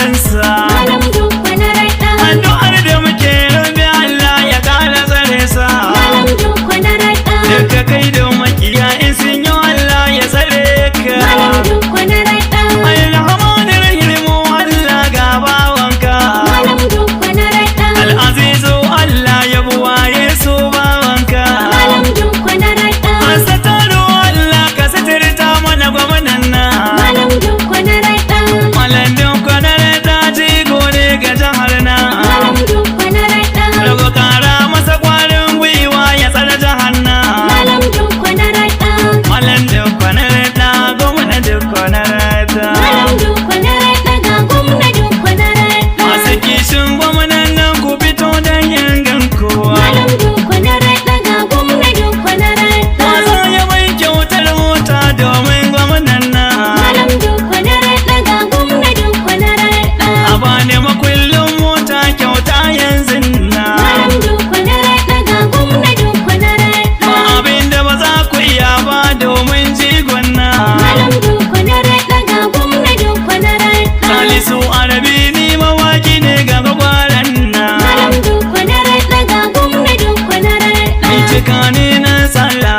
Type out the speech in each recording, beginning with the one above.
halinsa. Malam Dukko na raɗa. Addu'ar da muke rabi Allah ya ƙara tsare sa. Malam Dukko na raɗa. Daga kai da makiya in sun yi Allah ya tsare ka. Malam Dukko na raɗa. Alhamdu rahimu Allah ga bawanka. Malam Dukko na raɗa. Al'azizu Allah ya buwaye su bawanka. Malam Dukko na raɗa. Asataru Allah ka satirta mana gwamnan nan. Malam Dukko na raɗa. Malam Dukko na raɗa jigo ne ga jihar nan. Malam Dukko na raɗa. Rabu kara masa kwarin gwiwa ya tsara jihar nan. Malam Dukko na raɗa. Malam Dukko na raɗa gwamnan Dukko na raɗa. Malam Dukko na raɗa ga gwamna Dukko na raɗa. Masu kishin gwamnan nan ku fito don yin gankowa. Malam Dukko na raɗa ga gwamna Dukko na raɗa. Maza ya bai kyautar mota domin gwamnan nan. Malam Dukko na raɗa ga gwamna Dukko na raɗa. A bani makullin mota kyauta yanzu nan. Malam Dukko na raɗa ga gwamna Dukko na raɗa. Ba abin da ba za ku iya ba domin jigon nan. Malam Dukko na raɗa ga gwamna Dukko na raɗa. Salisu Arabi ni mawaki ne ga gwagwaran nan. Malam Dukko na raɗa ga gwamna Dukko na raɗa. Ni cika ne na tsala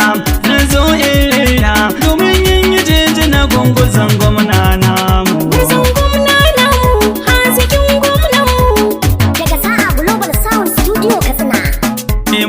na zo irina domin yin yi jinjina gunguzan gwamna namu. Gwarzon gwamna namu, hazikin gwamnanmu. Daga Sa'a Global Sound Studio Katsina.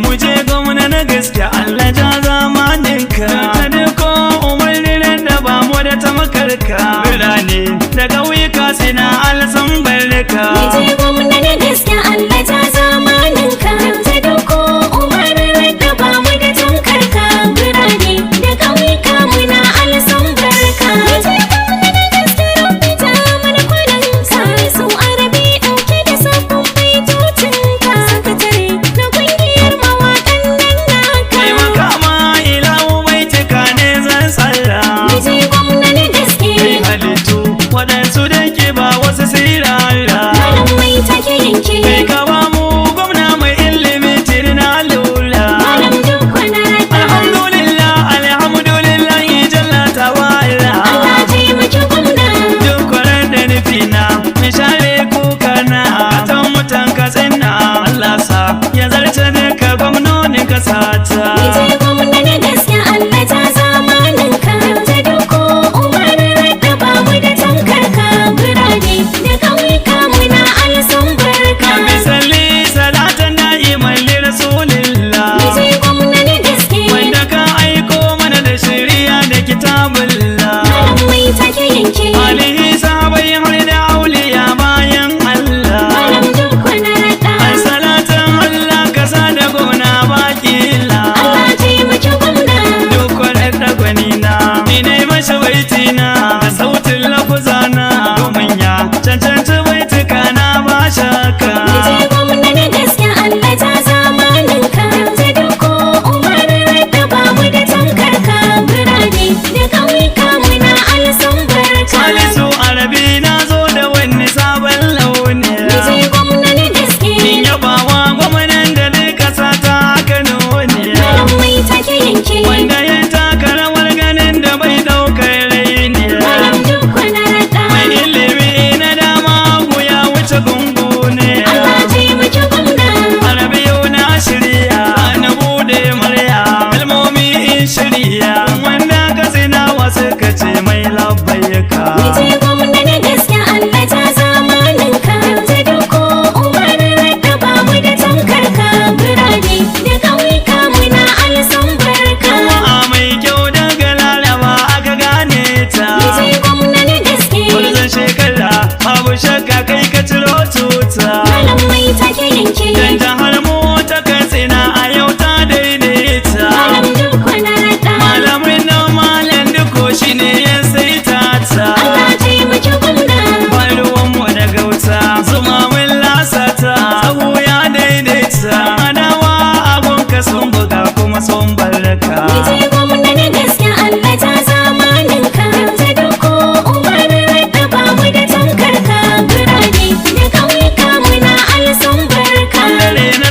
Mu je gwamna na gaske Allah ja zamaninka. Ta duko umarnin da ba mu da ta makarka. Birane da ƙauyuka suna alsan barka. Nije gwamna na gaske Allah ta zamaninka. Ta dauko umarar da ba mu da tankarka. Birane da ƙauyuka muna alsan barka. Nije gwamna na gaske rabbi ta mana kwalanka. Su Arabi ɗauke da sabbin baitocinka. Sakatare na ƙungiyar mawaƙan nan naka. Taimaka ma ilahu mai cika ne zan tsalla. Nije gwamna na gaske. Kai halittu waɗansu da ke ba wasu sirara. Malam mai take yanke. Kai ka ba mu gwamna mai ilimi tirna lula. Malam Dukko na raɗa. Alhamdulillah alhamdulillah jalla tawala. Allah taimaki gwamna. Duk kwarar da nufina mai share kukana. Kan mutan katsina Allah sa ya zarce duka gwamnonin kasata. Nije gwamna na gaske Allah ta zamaninka. Ta dauko umarar da ba mu da tankarka. Birane da ƙauyuka muna alsan barka. Misali salatan da'iman li rasulillah. Nije gwamna na gaske. Wanda ka aiko mana da shari'a da kitabullah. Malam mai take yanke. Alihi sahabai har da auliya bayan Allah. Malam Dukko na raɗa. Salatan Allah kasa da gona bakila. Allah taimaki gwamna. Duk kwarar da gwanina ni ne masa baitina da sautin lafuzana domin ya cancanci baituka na ba shakka. Nije gwamna na gaske Allah ta zamaninka. Ta dauko umarar da ba mu da tankarka. Birane da ƙauyuka muna alsan barka. Salisu Arabi na zo da wani sabon launi. Nije gwamna na gaske. In yabawa gwamnan da duka sata haka nuni. Malam mai take yanke. Wanda ya taka rawar ganin da bai daukar raini. Malam Dukko na raɗa. Mai ilimi na dama hagu ya wuce gungu ne. Allah taimaki gwamna. Arabi yau na shirya na bude murya. Kalmomi in shirya wanda ka sina wasu ka ce mai labbaika. Nije gwamna na gaske Allah ta zamaninka. Ta dauko umarar da ba mu da tankarka. Birane da ƙauyuka muna alsan barka. A mai kyau daga laraba aka gane ta. Nije gwamna na gaske. Gwarzon shekara babu shakka kai ka ciro tuta. Malam mai take yanke. Dan jihar mu ta katsina a yau ta daidaita. Malam Dukko na raɗa. Malamin nan malam duko shi ne ya saita ta. Allah taimaki gwamna. Ba ruwan mu da gauta zuma mun lasata. Sahu ya daidaita. Adawa abunka sun buga kuma sun barka. Nije gwamna na gaske Allah ta zamaninka. Ta dauko umarar da ba mu da tankarka. Birane da ƙauyuka muna alsan barka. Dare na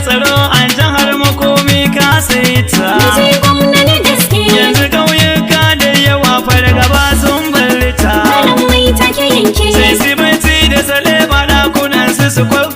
su kwal